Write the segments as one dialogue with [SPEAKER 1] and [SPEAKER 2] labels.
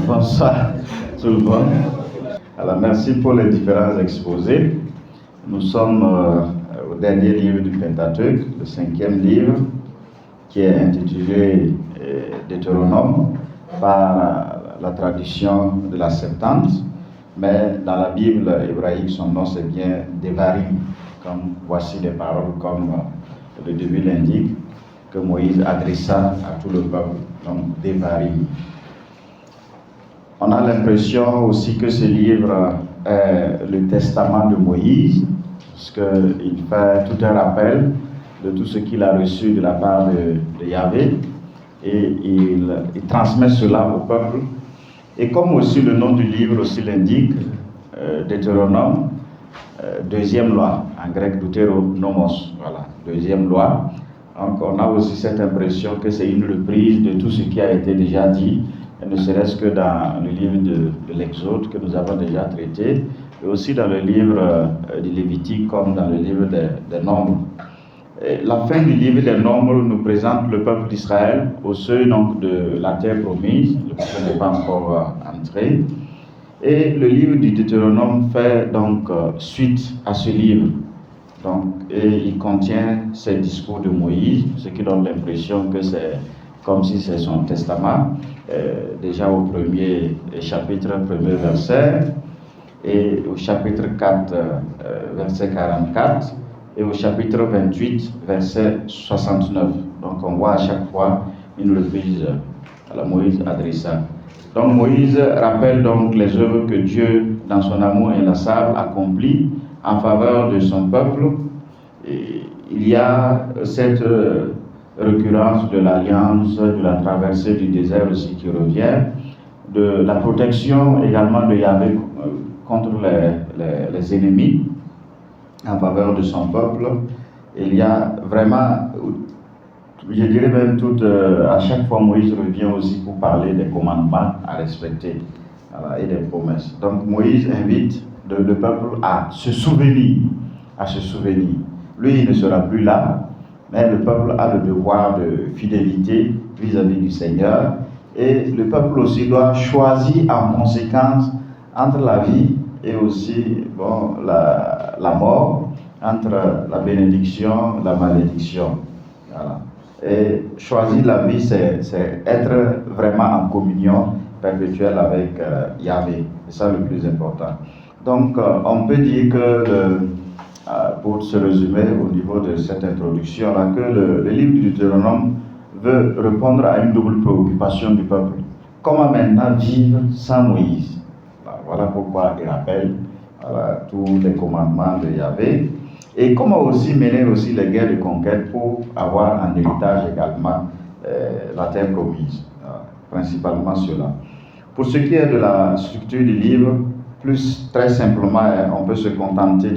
[SPEAKER 1] Bonsoir tout le monde. Alors merci pour les différents exposés. Nous sommes au dernier livre du Pentateuque, le 5e livre, qui est intitulé Deutéronome par la tradition de la Septante, mais dans la Bible hébraïque, son nom c'est bien Devarim, comme voici les paroles comme le début l'indique, que Moïse adressa à tout le peuple, donc Devarim. On a l'impression aussi que ce livre est le testament de Moïse, parce qu'il fait tout un rappel de tout ce qu'il a reçu de la part de Yahvé, et il transmet cela au peuple. Et comme aussi le nom du livre aussi l'indique, Deutéronome, deuxième loi, en grec Deutéronomos, voilà, deuxième loi. Donc on a aussi cette impression que c'est une reprise de tout ce qui a été déjà dit, ne serait-ce que dans le livre de l'Exode que nous avons déjà traité, et aussi dans le livre du Lévitique comme dans le livre des Nombres. Et la fin du livre des Nombres nous présente le peuple d'Israël au seuil donc de la terre promise, le peuple n'est pas encore entré. Et le livre du Deutéronome fait donc suite à ce livre. Donc, et il contient ces discours de Moïse, ce qui donne l'impression que c'est comme si c'est son testament, déjà au premier chapitre, premier verset, et au chapitre 4, verset 44, et au chapitre 28, verset 69. Donc on voit à chaque fois une reprise à la Moïse adressa. Donc Moïse rappelle donc les œuvres que Dieu, dans son amour inlassable, accomplit en faveur de son peuple. Et il y a cette récurrence de l'alliance, de la traversée du désert aussi qui revient, de la protection également de Yahvé contre les ennemis en faveur de son peuple. Il y a vraiment, je dirais même à chaque fois Moïse revient aussi pour parler des commandements à respecter, voilà, et des promesses. Donc Moïse invite le peuple à se souvenir, Lui, il ne sera plus là, mais le peuple a le devoir de fidélité vis-à-vis du Seigneur, et le peuple aussi doit choisir en conséquence entre la vie et aussi la mort, entre la bénédiction et la malédiction. Voilà. Et choisir la vie, c'est être vraiment en communion perpétuelle avec Yahvé. C'est ça le plus important. Donc, on peut dire que, pour se résumer au niveau de cette introduction-là, que le livre du Deutéronome veut répondre à une double préoccupation du peuple. Comment maintenant vivre sans Moïse? Voilà pourquoi il rappelle tous les commandements de Yahvé. Et comment aussi mener aussi les guerres de conquête pour avoir en héritage également la terre promise. Principalement cela. Pour ce qui est de la structure du livre, très simplement, on peut se contenter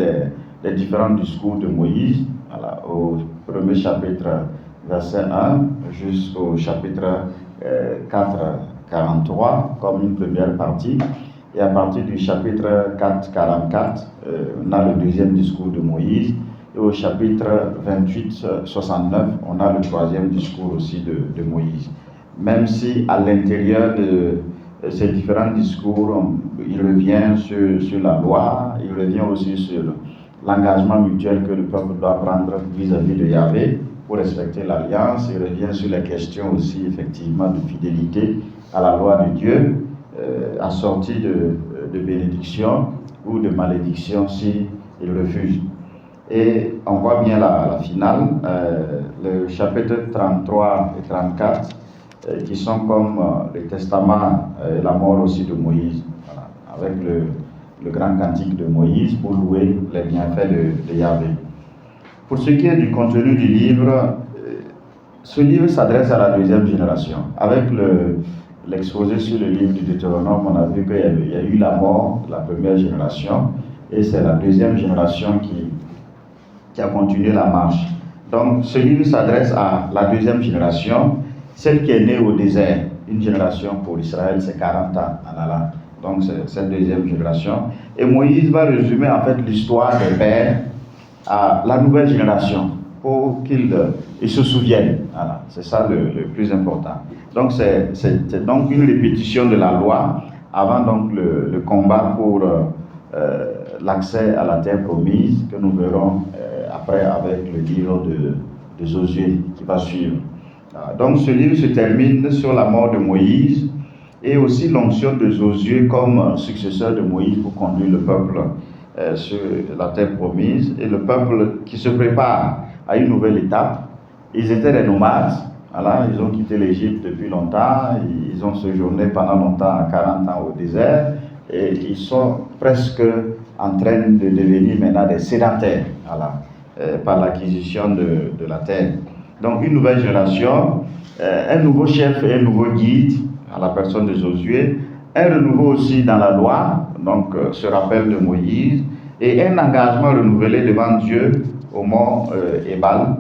[SPEAKER 1] des différents discours de Moïse, au premier chapitre, verset 1, jusqu'au chapitre 4, 43, comme une première partie. Et à partir du chapitre 4, 44, on a le deuxième discours de Moïse. Et au chapitre 28, 69, on a le troisième discours aussi de Moïse. Même si à l'intérieur de ces différents discours, il revient sur la loi, il revient aussi sur l'engagement mutuel que le peuple doit prendre vis-à-vis de Yahvé pour respecter l'alliance. Il revient sur les questions aussi effectivement de fidélité à la loi de Dieu, assortie de bénédiction ou de malédiction si il refuse. Et on voit bien la finale, le chapitre 33 et 34, qui sont comme le testament et la mort aussi de Moïse, voilà, avec le grand cantique de Moïse pour louer les bienfaits de Yahvé. Pour ce qui est du contenu du livre, ce livre s'adresse à la deuxième génération. Avec l'exposé sur le livre du Deutéronome, on a vu qu'il y a eu la mort de la première génération, et c'est la deuxième génération qui a continué la marche. Donc ce livre s'adresse à la deuxième génération, celle qui est née au désert. Une génération pour Israël, c'est 40 ans en allant. Donc c'est cette deuxième génération. Et Moïse va résumer en fait l'histoire des pères à la nouvelle génération. pour qu'ils se souviennent. Voilà, c'est ça le plus important. Donc c'est donc une répétition de la loi avant donc le combat pour l'accès à la terre promise que nous verrons après avec le livre de Josué qui va suivre. Donc ce livre se termine sur la mort de Moïse et aussi l'onction de Josué comme successeur de Moïse pour conduire le peuple sur la terre promise, et le peuple qui se prépare à une nouvelle étape. Ils étaient des nomades, voilà, ils ont quitté l'Égypte depuis longtemps, ils ont séjourné pendant longtemps, 40 ans au désert, et ils sont presque en train de devenir maintenant des sédentaires, voilà, par l'acquisition de la terre. Donc une nouvelle génération, un nouveau chef et un nouveau guide à la personne de Josué, un renouveau aussi dans la loi, donc ce rappel de Moïse, et un engagement renouvelé devant Dieu au mont Ebal,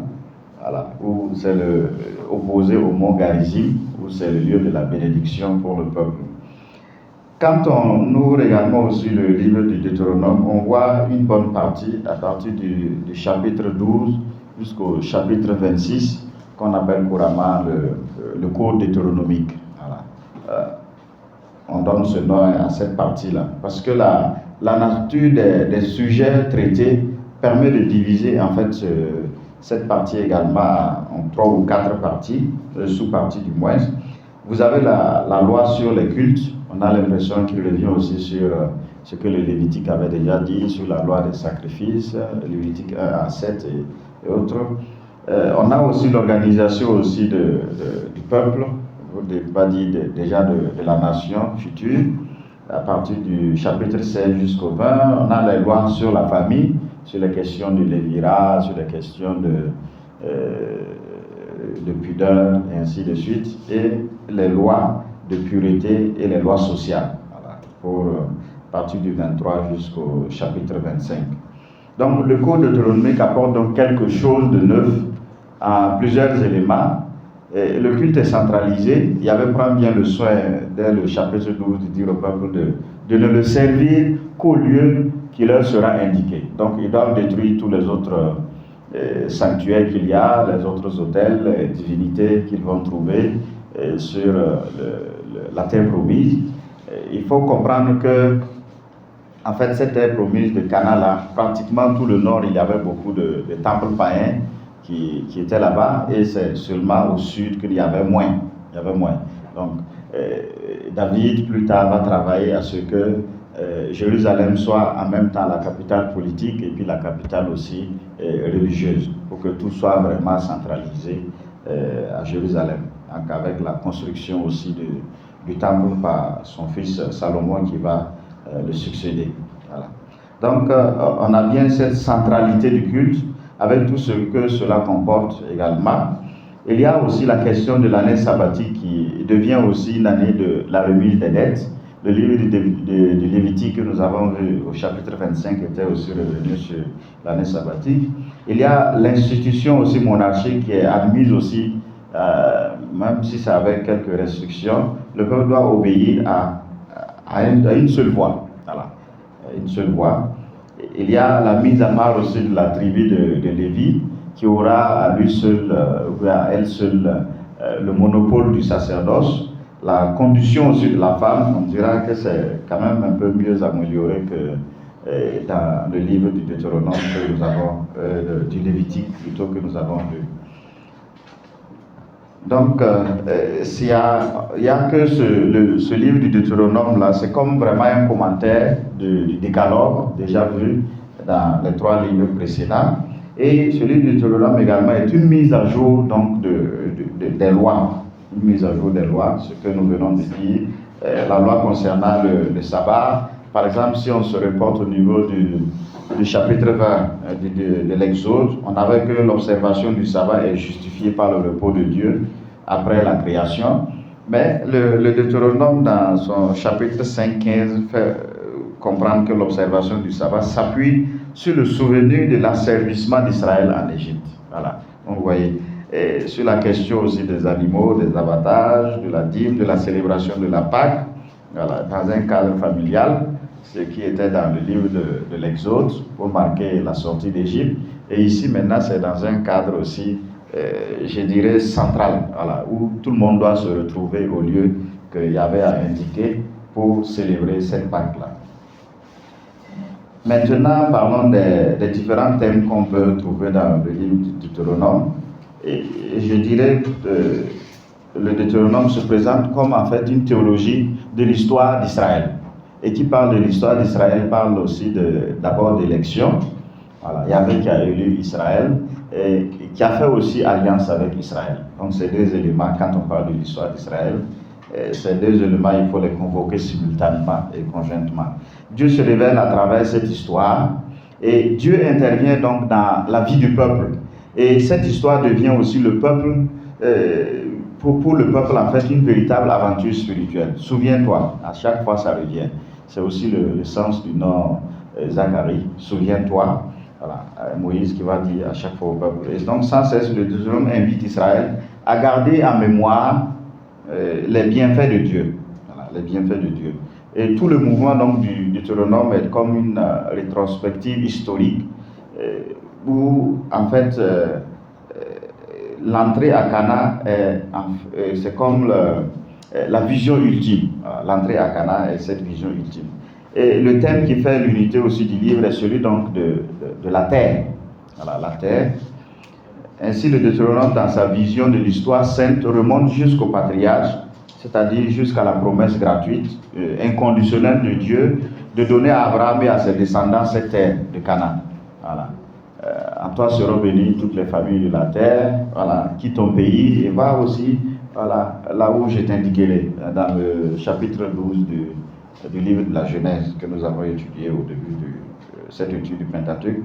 [SPEAKER 1] voilà, où c'est opposé au mont Garizim, où c'est le lieu de la bénédiction pour le peuple. Quand on ouvre également aussi le livre du Deutéronome, on voit une bonne partie à partir du chapitre 12 jusqu'au chapitre 26, qu'on appelle couramment le cours deutéronomique. Voilà. On donne ce nom à cette partie-là, parce que la nature des sujets traités permet de diviser en fait cette partie également en 3 ou 4 parties, sous-parties du moins. Vous avez la loi sur les cultes. On a l'impression qu'il revient aussi sur ce que le Lévitique avait déjà dit, sur la loi des sacrifices, Lévitique 1 à 7 et autres. On a aussi l'organisation aussi du peuple, pas dit déjà de la nation future, à partir du chapitre 16 jusqu'au 20. On a les lois sur la famille, sur les questions de lévira, sur les questions de pudeur, et ainsi de suite, et les lois de pureté et les lois sociales, voilà, pour à partir du 23 jusqu'au chapitre 25. Donc le code deutéronomique apporte donc quelque chose de neuf à plusieurs éléments. Et le culte est centralisé. Il y avait pris bien le soin dès le chapitre 12 de dire au peuple de ne le servir qu'au lieu qui leur sera indiqué. Donc ils doivent détruire tous les autres sanctuaires qu'il y a, les autres autels, les divinités qu'ils vont trouver sur la terre promise. Il faut comprendre que, en fait, cette terre promise de Canaan, là, pratiquement tout le nord, il y avait beaucoup de temples païens qui étaient là-bas, et c'est seulement au sud qu'il y avait moins. Donc, David, plus tard, va travailler à ce que Jérusalem soit en même temps la capitale politique et puis la capitale aussi religieuse, pour que tout soit vraiment centralisé à Jérusalem. Donc avec la construction aussi du temple par son fils Salomon qui va le succéder. Voilà. Donc on a bien cette centralité du culte avec tout ce que cela comporte également. Il y a aussi la question de l'année sabbatique qui devient aussi l'année de la remise des dettes. Le livre de Lévitique que nous avons vu au chapitre 25 était aussi revenu sur l'année sabbatique. Il y a l'institution aussi monarchique qui est admise aussi, même si c'est avec quelques restrictions. Le peuple doit obéir à une seule voix. Voilà, une seule voix. Il y a la mise à part aussi de la tribu de Lévi qui aura à lui seul, ou à elle seule, le monopole du sacerdoce. La condition aussi de la femme, on dira que c'est quand même un peu mieux amélioré que dans le livre du Deutéronome que nous avons, du Lévitique plutôt que nous avons lu. Donc, il n'y a que ce livre du Deutéronome là, c'est comme vraiment un commentaire du Décalogue, déjà vu dans les 3 livres précédents. Et ce livre du Deutéronome également est une mise à jour donc, des lois. Une mise à jour des lois, ce que nous venons de dire, la loi concernant le sabbat. Par exemple, si on se reporte au niveau du chapitre 20 de l'Exode, on avait que l'observation du sabbat est justifiée par le repos de Dieu après la création. Mais le Deutéronome, dans son chapitre 5-15, fait comprendre que l'observation du sabbat s'appuie sur le souvenir de l'asservissement d'Israël en Égypte. Voilà, donc vous voyez. Et sur la question aussi des animaux, des abattages, de la dîme, de la célébration de la Pâque, voilà, dans un cadre familial. ce qui était dans le livre de l'Exode pour marquer la sortie d'Égypte. Et ici, maintenant, c'est dans un cadre aussi, je dirais, central, voilà, où tout le monde doit se retrouver au lieu que Yahvé a indiqué pour célébrer cette Pâque-là. Maintenant, parlons des différents thèmes qu'on peut trouver dans le livre du Deutéronome. Et je dirais que le Deutéronome se présente comme en fait une théologie de l'histoire d'Israël. Et qui parle de l'histoire d'Israël parle aussi d'abord d'élection. Voilà, Yahvé qui a élu Israël et qui a fait aussi alliance avec Israël. Donc ces deux éléments, quand on parle de l'histoire d'Israël, ces deux éléments, il faut les convoquer simultanément et conjointement. Dieu se révèle à travers cette histoire et Dieu intervient donc dans la vie du peuple. Et cette histoire devient aussi le peuple, pour le peuple en fait, une véritable aventure spirituelle. Souviens-toi, à chaque fois ça revient. C'est aussi le sens du nom Zacharie, souviens-toi. Voilà, Moïse qui va dire à chaque fois au peuple. Et donc sans cesse, le Deutéronome invite Israël à garder en mémoire les bienfaits de Dieu. Voilà, les bienfaits de Dieu. Et tout le mouvement donc, du Deutéronome est comme une rétrospective historique où en fait l'entrée à Canaan c'est comme la vision ultime. Voilà, l'entrée à Canaan est cette vision ultime. Et le thème qui fait l'unité aussi du livre est celui donc de la terre. Voilà, la terre. Ainsi, le Deutéronome, dans sa vision de l'histoire sainte, remonte jusqu'au patriarche, c'est-à-dire jusqu'à la promesse gratuite, inconditionnelle de Dieu, de donner à Abraham et à ses descendants cette terre de Canaan. Voilà. En toi seront bénies toutes les familles de la terre. Voilà. Quitte ton pays et va aussi voilà, là où je t'indiquerai, dans le chapitre 12 du livre de la Genèse que nous avons étudié au début de cette étude du Pentateuque.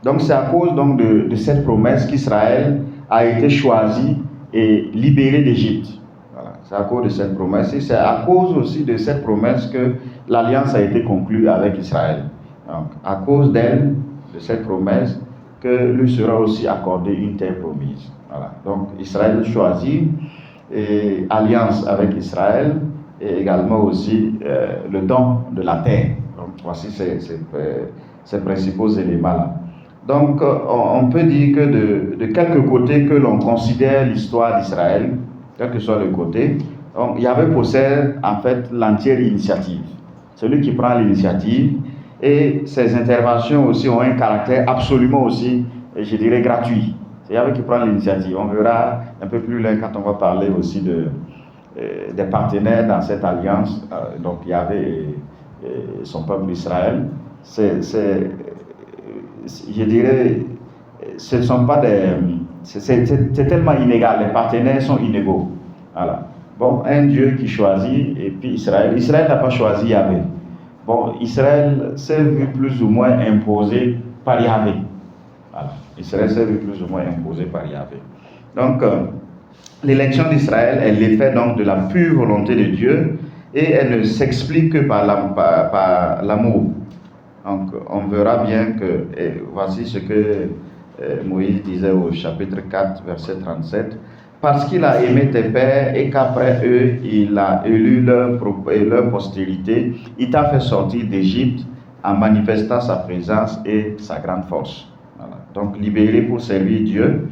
[SPEAKER 1] Donc c'est à cause donc, de cette promesse qu'Israël a été choisi et libéré d'Égypte. Voilà. C'est à cause de cette promesse et c'est à cause aussi de cette promesse que l'alliance a été conclue avec Israël. Donc, à cause d'elle, de cette promesse, que lui sera aussi accordée une terre promise. Voilà. Donc Israël choisit et alliance avec Israël et également aussi le don de la terre. Donc voici ces principaux éléments-là. Donc on peut dire que de quelque côté que l'on considère l'histoire d'Israël, quel que soit le côté, Yahvé possède en fait l'entière initiative. Celui qui prend l'initiative et ses interventions aussi ont un caractère absolument aussi, je dirais, gratuit. C'est Yahvé qui prend l'initiative. On verra un peu plus loin quand on va parler aussi des partenaires dans cette alliance, donc Yahvé et son peuple Israël. Je dirais, ce ne sont pas c'est tellement inégal, les partenaires sont inégaux. Voilà. Bon, un Dieu qui choisit, et puis Israël n'a pas choisi Yahvé. Bon, Israël s'est vu plus ou moins imposé par Yahvé. Voilà. Israël s'est vu plus ou moins imposé par Yahvé. Donc, l'élection d'Israël est l'effet donc de la pure volonté de Dieu et elle ne s'explique que par l'amour. Donc, on verra bien que, et voici ce que Moïse disait au chapitre 4, verset 37. Parce qu'il a aimé tes pères et qu'après eux, il a élu leur postérité, il t'a fait sortir d'Égypte en manifestant sa présence et sa grande force. Voilà. Donc, libéré pour servir Dieu.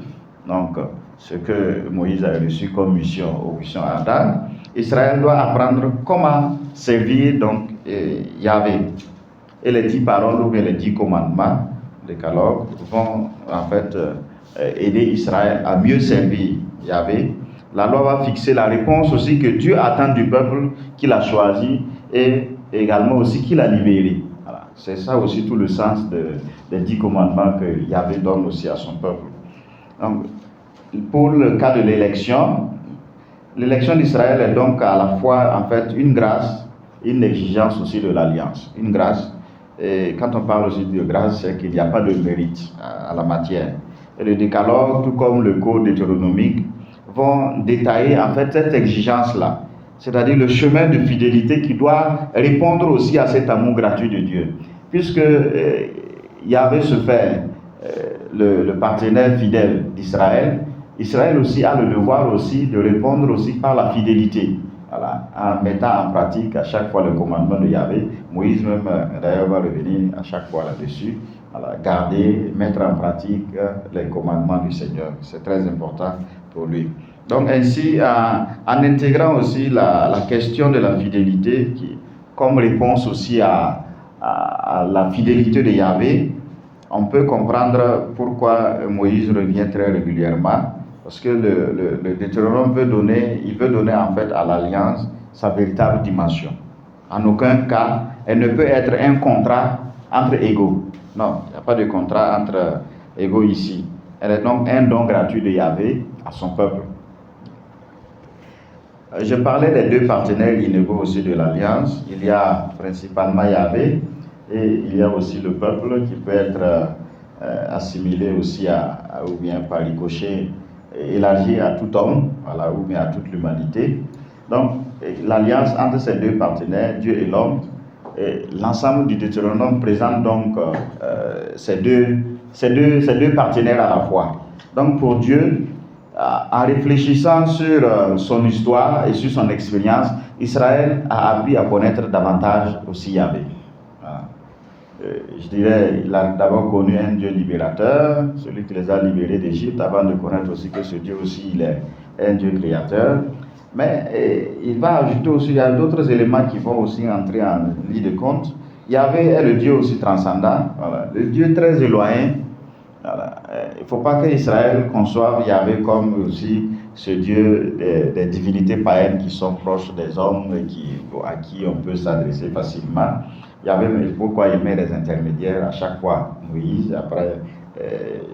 [SPEAKER 1] Donc, ce que Moïse a reçu comme mission aux missions Adam, Israël doit apprendre comment servir donc Yahvé. Et les 10 paroles ou bien les 10 commandements de Décalogue vont en fait aider Israël à mieux servir Yahvé. La loi va fixer la réponse aussi que Dieu attend du peuple qu'il a choisi et également aussi qu'il a libéré. Voilà. C'est ça aussi tout le sens des 10 commandements que Yahvé donne aussi à son peuple. Donc, pour le cas de l'élection d'Israël est donc à la fois en fait une grâce, une exigence aussi de l'alliance. Une grâce, et quand on parle aussi de grâce, c'est qu'il n'y a pas de mérite à la matière. Et le Décalogue, tout comme le Code deutéronomique, vont détailler en fait cette exigence-là, c'est-à-dire le chemin de fidélité qui doit répondre aussi à cet amour gratuit de Dieu. Puisque Yahvé se fait le partenaire fidèle d'Israël, Israël aussi a le devoir aussi de répondre aussi par la fidélité. voilà, en mettant en pratique à chaque fois le commandement de Yahvé. Moïse même, d'ailleurs, va revenir à chaque fois là-dessus. Voilà, garder, mettre en pratique les commandements du Seigneur. C'est très important pour lui. Donc ainsi, en intégrant aussi la question de la fidélité, comme réponse aussi à la fidélité de Yahvé, on peut comprendre pourquoi Moïse revient très régulièrement. Parce que le Deutéronome veut donner en fait à l'alliance sa véritable dimension. En aucun cas, elle ne peut être un contrat entre égaux. Non, il n'y a pas de contrat entre égaux ici. Elle est donc un don gratuit de Yahvé à son peuple. Je parlais des deux partenaires inégaux aussi de l'alliance. Il y a principalement Yahvé et il y a aussi le peuple qui peut être assimilé aussi ou bien par ricochet, élargi à tout homme, voilà, ou bien à toute l'humanité. Donc, l'alliance entre ces deux partenaires, Dieu et l'homme, l'ensemble du Deutéronome présente donc ces deux partenaires à la fois. Donc, pour Dieu, en réfléchissant sur son histoire et sur son expérience, Israël a appris à connaître davantage aussi Yahvé. Je dirais, il a d'abord connu un Dieu libérateur, celui qui les a libérés d'Égypte, avant de connaître aussi que ce Dieu aussi, il est un Dieu créateur. Mais il va ajouter aussi, il y a d'autres éléments qui vont aussi entrer en ligne de compte. Yahvé est le Dieu aussi transcendant, voilà, le Dieu très éloigné. Voilà. Il ne faut pas que Israël conçoive Yahvé comme aussi ce Dieu des divinités païennes qui sont proches des hommes et à qui on peut s'adresser facilement. Yahvé, pourquoi il met des intermédiaires à chaque fois, Moïse, après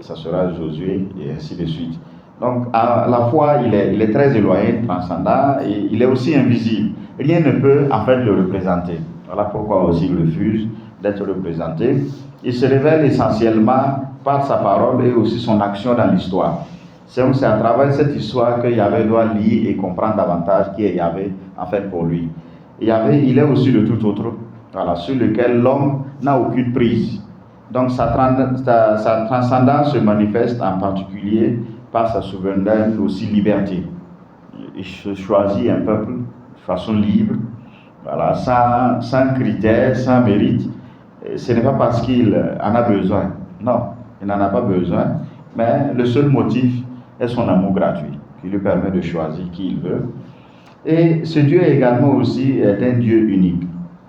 [SPEAKER 1] ça sera Josué et ainsi de suite. Donc à la fois il est très éloigné, transcendant, et il est aussi invisible. Rien ne peut en fait le représenter. Voilà pourquoi aussi il refuse d'être représenté. Il se révèle essentiellement par sa parole et aussi son action dans l'histoire. C'est à travers cette histoire que Yahvé doit lire et comprendre davantage qui est Yahvé en fait pour lui. Et Yahvé, il est aussi le tout autre, voilà, sur lequel l'homme n'a aucune prise. Donc sa transcendance se manifeste en particulier par sa souveraineté, aussi liberté. Il choisit un peuple de façon libre, voilà, sans critères, sans mérite. Et ce n'est pas parce qu'il en a besoin, non, il n'en a pas besoin, mais le seul motif est son amour gratuit, qui lui permet de choisir qui il veut. Et ce Dieu également aussi est un Dieu unique.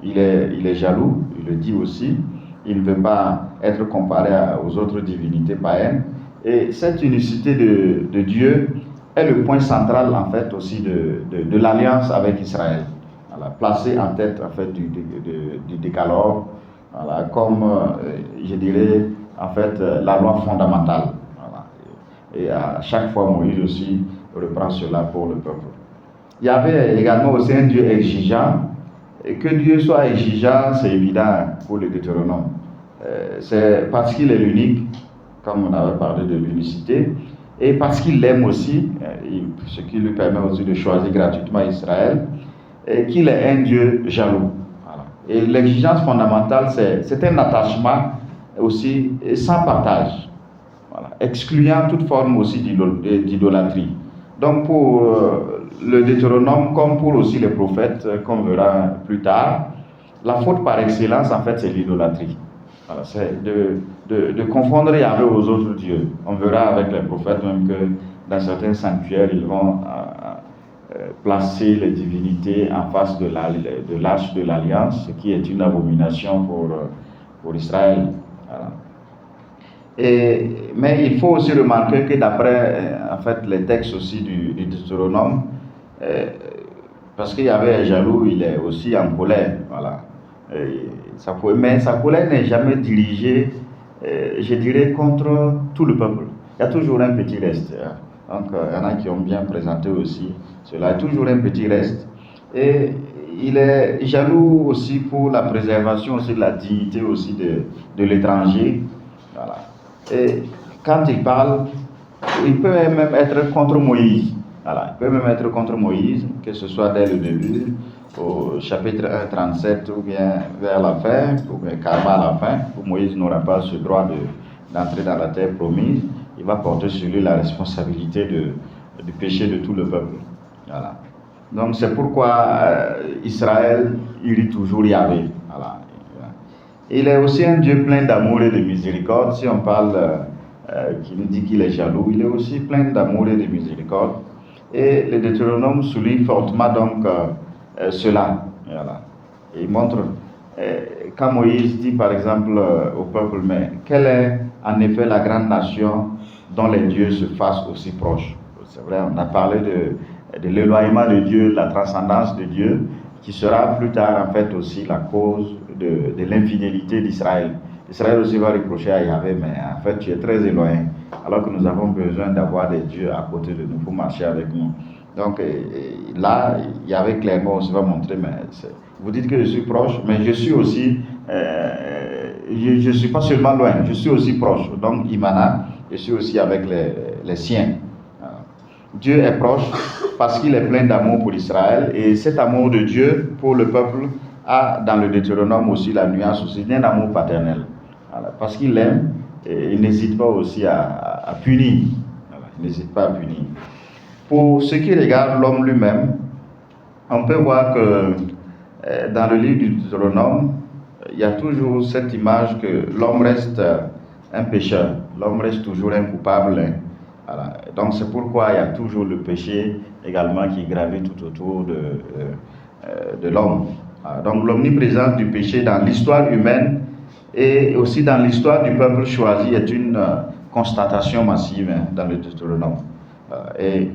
[SPEAKER 1] Il est jaloux, il le dit aussi, il ne veut pas être comparé aux autres divinités païennes. Et cette unicité de Dieu est le point central en fait aussi de l'alliance avec Israël. Voilà, placé en tête en fait du décalogue, voilà, comme je dirais en fait la loi fondamentale. Voilà. Et à chaque fois Moïse aussi reprend cela pour le peuple. Il y avait également aussi un Dieu exigeant. Et que Dieu soit exigeant, c'est évident pour le Deutéronome. C'est parce qu'il est l'unique, comme on avait parlé de l'unicité, et parce qu'il l'aime aussi, ce qui lui permet aussi de choisir gratuitement Israël, et qu'il est un Dieu jaloux. Voilà. Et l'exigence fondamentale, c'est un attachement aussi sans partage, voilà, excluant toute forme aussi d'idolâtrie. Donc pour le Deutéronome, comme pour aussi les prophètes, qu'on verra plus tard, la faute par excellence, en fait, c'est l'idolâtrie. Voilà, c'est de confondre Yahvé aux autres dieux. On verra avec les prophètes même que dans certains sanctuaires, ils vont placer les divinités en face de l'arche de l'Alliance, ce qui est une abomination pour Israël. Voilà. Mais il faut aussi remarquer que d'après en fait, les textes aussi du Deutéronome, parce qu'il y avait un jaloux, il est aussi en colère. Voilà. Mais sa colère n'est jamais dirigée, je dirais, contre tout le peuple. Il y a toujours un petit reste. Hein. Donc, il y en a qui ont bien présenté aussi cela. Il y a toujours un petit reste. Et il est jaloux aussi pour la préservation aussi de la dignité aussi de l'étranger. Voilà. Et quand il parle, il peut même être contre Moïse. Voilà. Il peut même être contre Moïse, que ce soit dès le début, au chapitre 1, 37, ou bien vers la fin, ou bien carrément à la fin, où Moïse n'aura pas ce droit d'entrer dans la terre promise. Il va porter sur lui la responsabilité du péché de tout le peuple. Voilà. Donc c'est pourquoi Israël, il dit toujours Yahvé. Voilà. Il est aussi un Dieu plein d'amour et de miséricorde. Si on parle qui nous dit qu'il est jaloux, il est aussi plein d'amour et de miséricorde. Et le Deutéronome souligne fortement donc cela. Voilà. Et il montre, quand Moïse dit par exemple au peuple, mais quelle est en effet la grande nation dont les dieux se fassent aussi proches? C'est vrai, on a parlé de l'éloignement de Dieu, de la transcendance de Dieu, qui sera plus tard en fait aussi la cause de l'infidélité d'Israël. Israël aussi va reprocher à Yahvé, mais en fait tu es très éloigné, alors que nous avons besoin d'avoir des dieux à côté de nous pour marcher avec nous. Donc là, Yahvé clairement aussi va montrer, mais vous dites que je suis proche, mais je suis aussi, je ne suis pas seulement loin, je suis aussi proche. Donc Imana, je suis aussi avec les siens. Dieu est proche parce qu'il est plein d'amour pour Israël, et cet amour de Dieu pour le peuple a dans le Deutéronome aussi la nuance aussi d'un amour paternel. Voilà. Parce qu'il aime, et il n'hésite pas aussi à punir. Voilà. Il n'hésite pas à punir. Pour ce qui regarde l'homme lui-même, on peut voir que dans le livre du Deutéronome, il y a toujours cette image que l'homme reste un pécheur, l'homme reste toujours un coupable. Voilà. Donc c'est pourquoi il y a toujours le péché également qui gravite tout autour de l'homme. Voilà. Donc l'omniprésence du péché dans l'histoire humaine et aussi dans l'histoire du peuple choisi est une constatation massive dans le Deutéronome. Et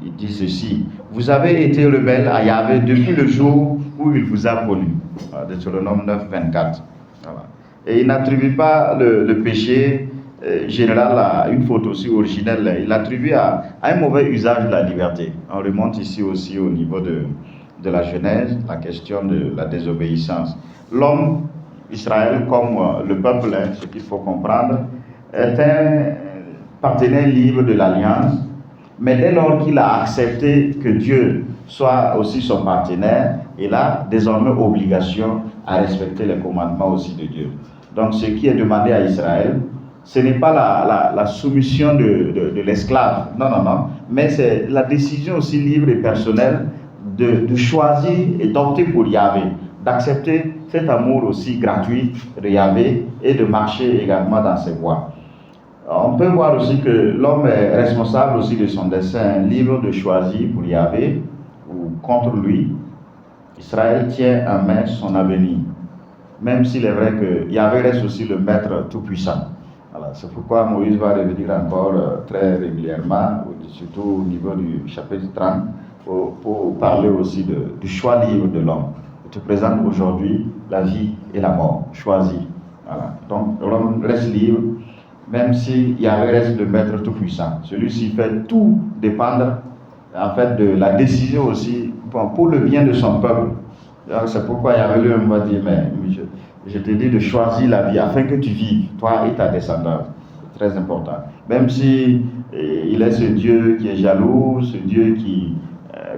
[SPEAKER 1] il dit ceci: vous avez été rebelles à Yahvé depuis le jour où il vous a connu. Deutéronome 9, 24. Voilà. Et il n'attribue pas le péché général à une faute aussi originelle. Il l'attribue à un mauvais usage de la liberté. On remonte ici aussi au niveau de la Genèse, la question de la désobéissance. L'homme, Israël, comme le peuple, ce qu'il faut comprendre, est un partenaire libre de l'alliance, mais dès lors qu'il a accepté que Dieu soit aussi son partenaire, il a désormais obligation à respecter les commandements aussi de Dieu. Donc ce qui est demandé à Israël, ce n'est pas la soumission de l'esclave, non, mais c'est la décision aussi libre et personnelle de choisir et d'opter pour Yahvé, d'accepter cet amour aussi gratuit de Yahvé et de marcher également dans ses voies. On peut voir aussi que l'homme est responsable aussi de son destin, libre de choisir pour Yahvé ou contre lui. Israël tient en main son avenir, même s'il est vrai que Yahvé reste aussi le maître tout-puissant. Voilà, c'est pourquoi Moïse va revenir encore très régulièrement, surtout au niveau du chapitre 30, pour parler aussi du choix libre de l'homme. Je te présente aujourd'hui la vie et la mort, choisie. Voilà. Donc l'homme reste libre, même si Yahvé reste le maître tout-puissant. Celui-ci fait tout dépendre en fait de la décision aussi pour le bien de son peuple. C'est pourquoi Yahvé lui-même va dire, mais je te dis de choisir la vie afin que tu vives, toi et ta descendance. C'est très important. Même si il est ce Dieu qui est jaloux, ce Dieu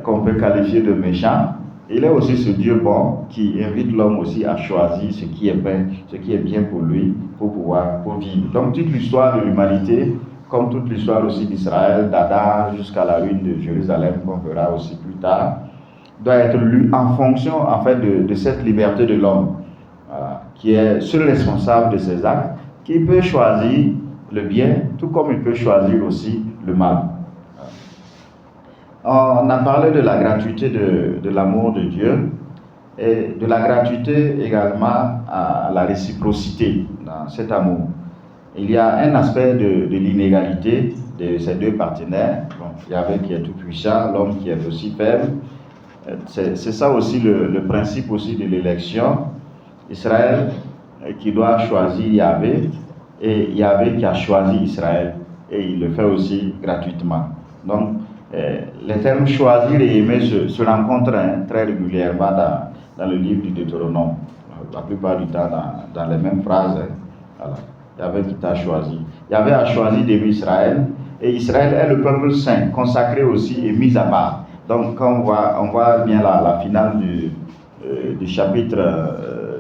[SPEAKER 1] qu'on peut qualifier de méchant, il est aussi ce Dieu bon qui invite l'homme aussi à choisir ce qui est bien pour lui, pour vivre. Donc toute l'histoire de l'humanité, comme toute l'histoire aussi d'Israël, d'Adam jusqu'à la ruine de Jérusalem, qu'on verra aussi plus tard, doit être lue en fonction en fait de cette liberté de l'homme, qui est seul responsable de ses actes, qui peut choisir le bien, tout comme il peut choisir aussi le mal. On a parlé de la gratuité de l'amour de Dieu et de la gratuité également à la réciprocité dans cet amour. Il y a un aspect de l'inégalité de ces deux partenaires. Bon, Yahvé qui est tout puissant, l'homme qui est aussi faible. C'est ça aussi le principe aussi de l'élection. Israël qui doit choisir Yahvé et Yahvé qui a choisi Israël, et il le fait aussi gratuitement. Donc les termes choisir et aimer se rencontrent très régulièrement dans le livre du Deutéronome. La plupart du temps dans les mêmes phrases. Voilà. Yahvé qui t'a choisi. Yahvé a choisi d'aimer Israël, et Israël est le peuple saint, consacré aussi et mis à part. Donc quand on voit bien la finale du chapitre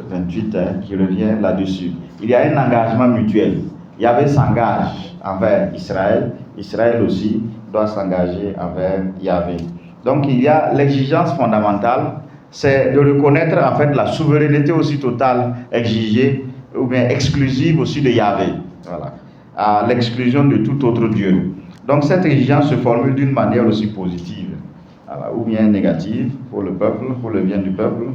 [SPEAKER 1] 28 qui revient là-dessus. Il y a un engagement mutuel. Yahvé s'engage envers Israël, Israël aussi doit s'engager envers Yahvé. Donc il y a l'exigence fondamentale, c'est de reconnaître en fait la souveraineté aussi totale exigée ou bien exclusive aussi de Yahvé, voilà, à l'exclusion de tout autre Dieu. Donc cette exigence se formule d'une manière aussi positive, voilà, ou bien négative pour le peuple, pour le bien du peuple.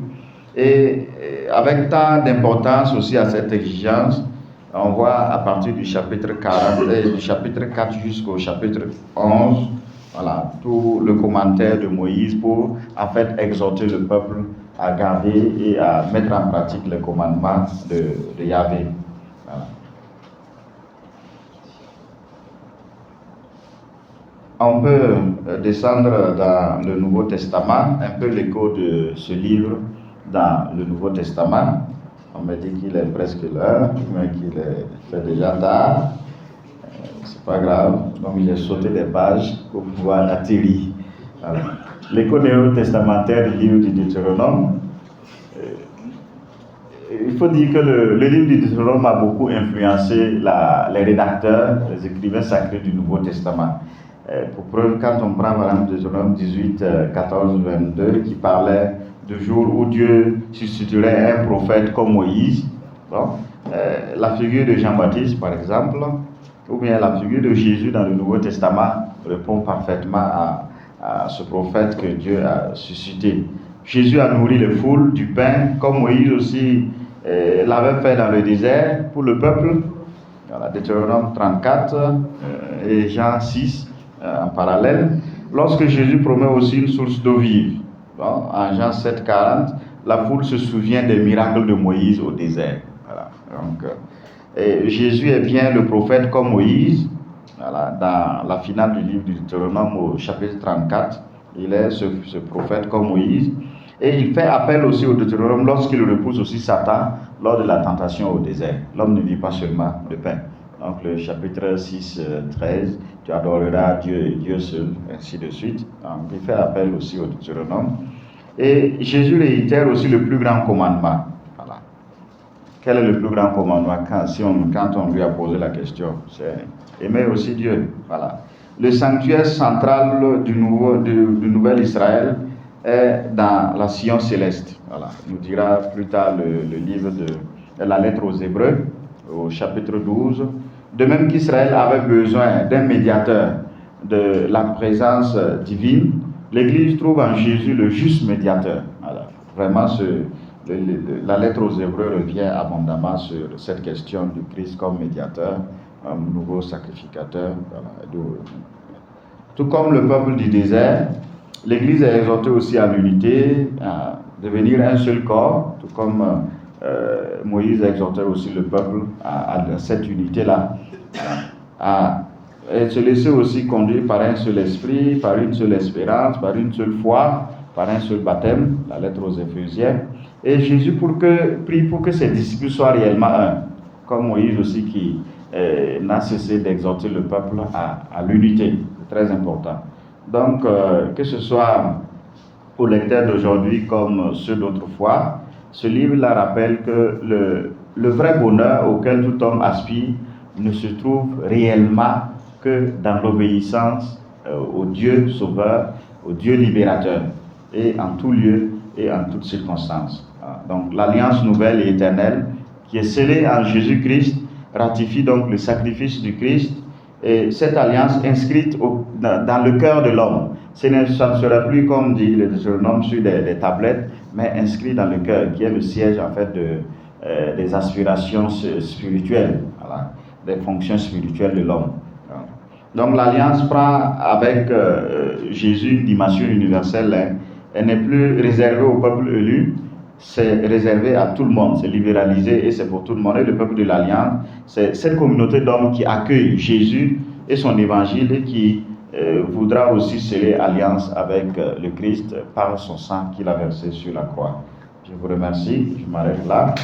[SPEAKER 1] Et avec tant d'importance aussi à cette exigence, on voit à partir du chapitre 40, du chapitre 4 jusqu'au chapitre 11, voilà, tout le commentaire de Moïse pour en fait exhorter le peuple à garder et à mettre en pratique les commandements de Yahvé. Voilà. On peut descendre dans le Nouveau Testament, un peu l'écho de ce livre dans le Nouveau Testament. On me dit qu'il est presque l'heure, mais qu'il est fait déjà tard. C'est pas grave, donc j'ai sauté des pages pour pouvoir atterrir. Voilà. L'écho néo-testamentaire du livre du Deutéronome. Il faut dire que le livre du Deutéronome a beaucoup influencé les rédacteurs, les écrivains sacrés du Nouveau Testament. Pour preuve, quand on prend par exemple Deutéronome 18, 14, 22, qui parlait du jour où Dieu susciterait un prophète comme Moïse, bon, la figure de Jean-Baptiste par exemple, ou bien la figure de Jésus dans le Nouveau Testament répond parfaitement à ce prophète que Dieu a suscité. Jésus a nourri les foules du pain, comme Moïse aussi l'avait fait dans le désert pour le peuple. Voilà, Deutéronome 34 et Jean 6 en parallèle. Lorsque Jésus promet aussi une source d'eau vive, bon, en Jean 7, 40, la foule se souvient des miracles de Moïse au désert. Voilà, donc, Jésus est bien le prophète comme Moïse. Voilà, dans la finale du livre du Deutéronome au chapitre 34, il est ce prophète comme Moïse. Et il fait appel aussi au Deutéronome lorsqu'il repousse aussi Satan lors de la tentation au désert. L'homme ne vit pas seulement de pain. Donc le chapitre 6, 13, tu adoreras Dieu et Dieu seul, ainsi de suite. Donc il fait appel aussi au Deutéronome. Et Jésus réitère aussi le plus grand commandement. Voilà. Quel est le plus grand commandement quand on lui a posé la question? C'est aimer aussi Dieu. Voilà. Le sanctuaire central du nouvel Israël est dans la Sion céleste. Voilà. Nous dira plus tard le livre de la lettre aux Hébreux, au chapitre 12. De même qu'Israël avait besoin d'un médiateur de la présence divine, l'Église trouve en Jésus le juste médiateur. Voilà. Vraiment, la lettre aux Hébreux revient abondamment sur cette question du Christ comme médiateur, un nouveau sacrificateur. Voilà. Tout comme le peuple du désert, l'Église est exhortée aussi à l'unité, à devenir un seul corps, tout comme Moïse exhortait aussi le peuple à cette unité-là, à se laisser aussi conduire par un seul esprit, par une seule espérance, par une seule foi, par un seul baptême, la lettre aux Éphésiens. Et Jésus prie pour que ses disciples soient réellement un, comme Moïse aussi qui n'a cessé d'exhorter le peuple à l'unité. C'est très important. Donc, que ce soit aux lecteurs d'aujourd'hui comme ceux d'autrefois, ce livre-là rappelle que le vrai bonheur auquel tout homme aspire ne se trouve réellement que dans l'obéissance au Dieu sauveur, au Dieu libérateur, et en tout lieu et en toutes circonstances. Donc l'alliance nouvelle et éternelle qui est scellée en Jésus-Christ ratifie donc le sacrifice du Christ, et cette alliance inscrite dans le cœur de l'homme. Ça ne sera plus, comme dit le Deutéronome, sur des tablettes, mais inscrit dans le cœur, qui est le siège en fait des aspirations spirituelles, voilà, des fonctions spirituelles de l'homme. Donc l'alliance prend avec Jésus une dimension universelle. Hein. Elle n'est plus réservée au peuple élu, c'est réservé à tout le monde, c'est libéralisé et c'est pour tout le monde. Et le peuple de l'Alliance, c'est cette communauté d'hommes qui accueille Jésus et son évangile et qui voudra aussi sceller alliance avec le Christ par son sang qu'il a versé sur la croix. Je vous remercie, je m'arrête là.